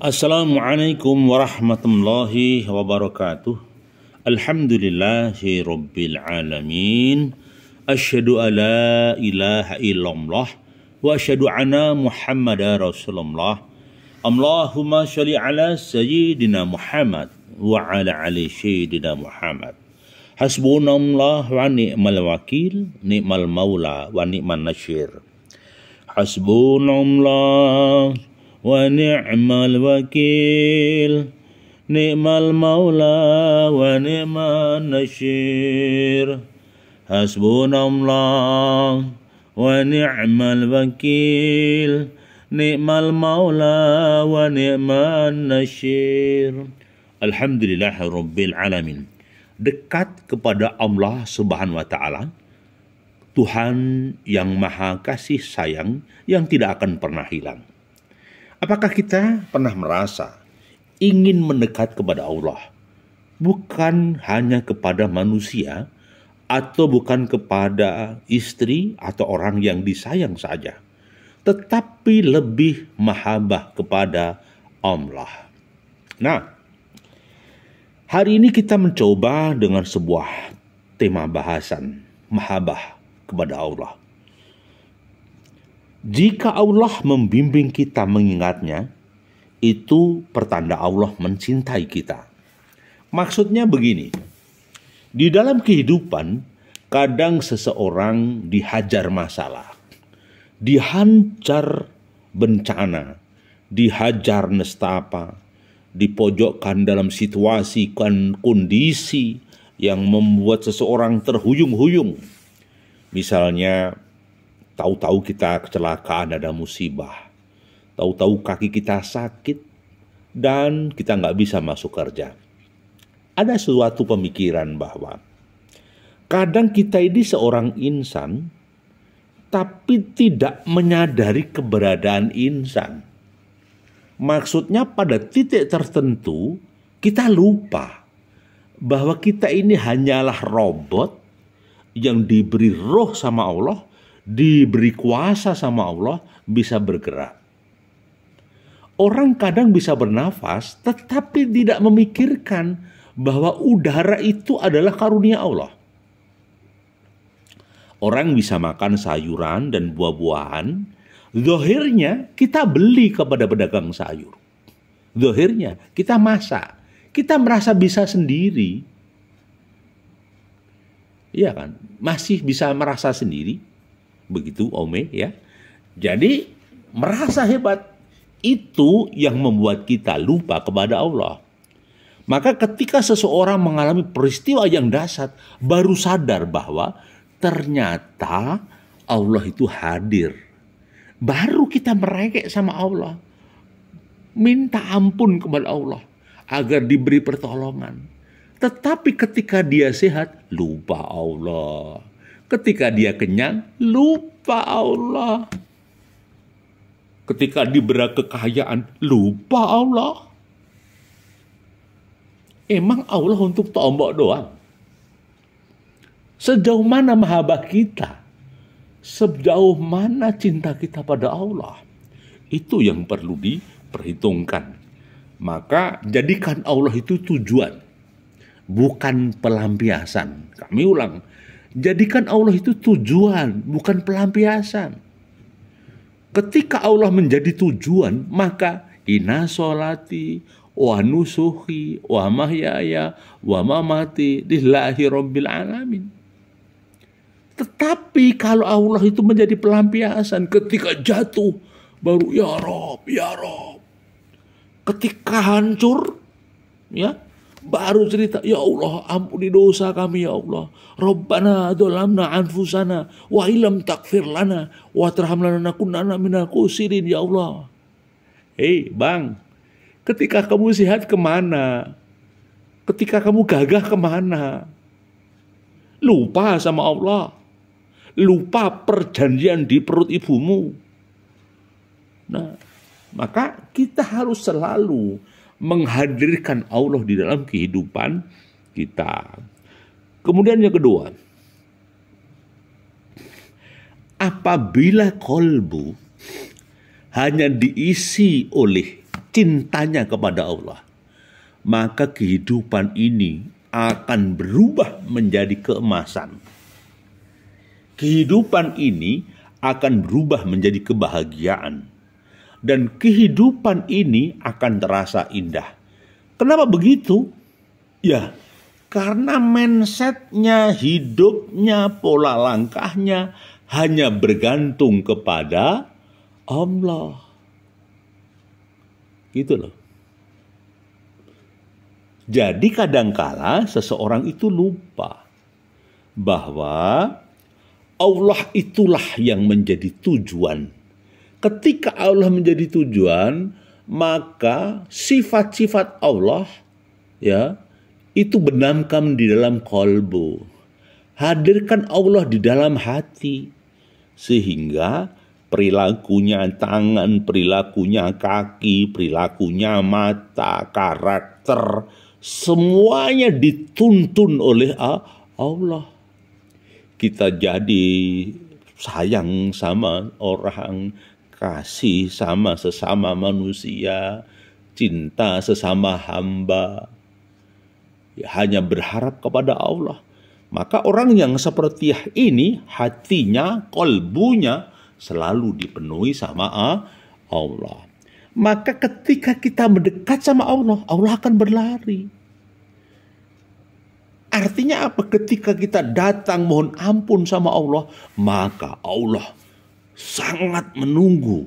Assalamualaikum warahmatullahi wabarakatuh. Alhamdulillahi rabbil alamin. Asyhadu an la ilaha illallah wa asyhadu anna Muhammadar Rasulullah. Allahumma sholli ala sayyidina Muhammad wa ala ali sayyidina Muhammad. Hasbunallah wa ni'mal wakil, ni'mal maula wa ni'man nasyir. Hasbunallah wa ni'mal wakil, ni'mal maula wa ni'man nasyir. Hasbunallah wa ni'mal wakil, ni'mal maula wa ni'man nasyir. Alhamdulillahirabbil alamin. Dekat kepada Allah Subhanahu wa taala, Tuhan yang maha kasih sayang yang tidak akan pernah hilang. Apakah kita pernah merasa ingin mendekat kepada Allah? Bukan hanya kepada manusia atau bukan kepada istri atau orang yang disayang saja, tetapi lebih mahabbah kepada Allah. Nah, hari ini kita mencoba dengan sebuah tema bahasan, mahabbah kepada Allah. Jika Allah membimbing kita mengingatnya, itu pertanda Allah mencintai kita. Maksudnya begini, di dalam kehidupan kadang seseorang dihajar masalah, dihajar bencana, dihajar nestapa, dipojokkan dalam situasi dan kondisi yang membuat seseorang terhuyung-huyung. Misalnya, tahu-tahu kita kecelakaan, ada musibah. Tahu-tahu kaki kita sakit dan kita nggak bisa masuk kerja. Ada suatu pemikiran bahwa kadang kita ini seorang insan tapi tidak menyadari keberadaan insan. Maksudnya pada titik tertentu kita lupa bahwa kita ini hanyalah robot yang diberi roh sama Allah, diberi kuasa sama Allah, bisa bergerak. Orang kadang bisa bernafas tetapi tidak memikirkan bahwa udara itu adalah karunia Allah. Orang bisa makan sayuran dan buah-buahan, zahirnya kita beli kepada pedagang sayur. Zahirnya kita masak, kita merasa bisa sendiri. Iya kan? Masih bisa merasa sendiri. Begitu Ome ya. Jadi merasa hebat. Itu yang membuat kita lupa kepada Allah. Maka ketika seseorang mengalami peristiwa yang dahsyat, baru sadar bahwa ternyata Allah itu hadir. Baru kita merengek sama Allah. Minta ampun kepada Allah agar diberi pertolongan. Tetapi ketika dia sehat, lupa Allah. Ketika dia kenyang, lupa Allah. Ketika diberi kekayaan, lupa Allah. Emang Allah untuk tombok doang? Sejauh mana mahabbah kita? Sejauh mana cinta kita pada Allah? Itu yang perlu diperhitungkan. Maka jadikan Allah itu tujuan, bukan pelampiasan. Kami ulang, jadikan Allah itu tujuan, bukan pelampiasan. Ketika Allah menjadi tujuan, maka inna sholati wa nusuhi wa mahyaya wa mamati lillahi rabbil alamin. Tetapi kalau Allah itu menjadi pelampiasan, ketika jatuh baru ya Rob, ya Rob. Ketika hancur, ya, baru cerita, ya Allah ampuni dosa kami ya Allah. Rabbana dzalamna anfusana wa illam taghfir lana wa tarhamna lanakunanna minal khosirin ya Allah. Hei bang, ketika kamu sehat kemana? Ketika kamu gagah kemana? Lupa sama Allah. Lupa perjanjian di perut ibumu. Nah, maka kita harus selalu menghadirkan Allah di dalam kehidupan kita. Kemudian yang kedua, apabila kolbu hanya diisi oleh cintanya kepada Allah, maka kehidupan ini akan berubah menjadi keemasan. Kehidupan ini akan berubah menjadi kebahagiaan. Dan kehidupan ini akan terasa indah. Kenapa begitu? Ya, karena mindsetnya, hidupnya, pola langkahnya hanya bergantung kepada Allah. Gitu loh. Jadi kadangkala seseorang itu lupa bahwa Allah itulah yang menjadi tujuan. Ketika Allah menjadi tujuan, maka sifat-sifat Allah ya itu benamkan di dalam kolbu. Hadirkan Allah di dalam hati, sehingga perilakunya tangan, perilakunya kaki, perilakunya mata, karakter, semuanya dituntun oleh Allah. Kita jadi sayang sama orang, kasih sama sesama manusia, cinta sesama hamba, ya, hanya berharap kepada Allah. Maka orang yang seperti ini, hatinya, kolbunya selalu dipenuhi sama Allah. Maka ketika kita mendekat sama Allah, Allah akan berlari. Artinya apa? Ketika kita datang mohon ampun sama Allah, maka Allah sangat menunggu,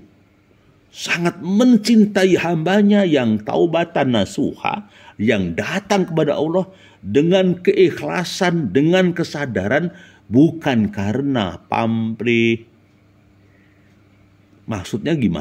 sangat mencintai hambanya yang taubatan nasuha, yang datang kepada Allah dengan keikhlasan, dengan kesadaran, bukan karena pamrih. Maksudnya gimana?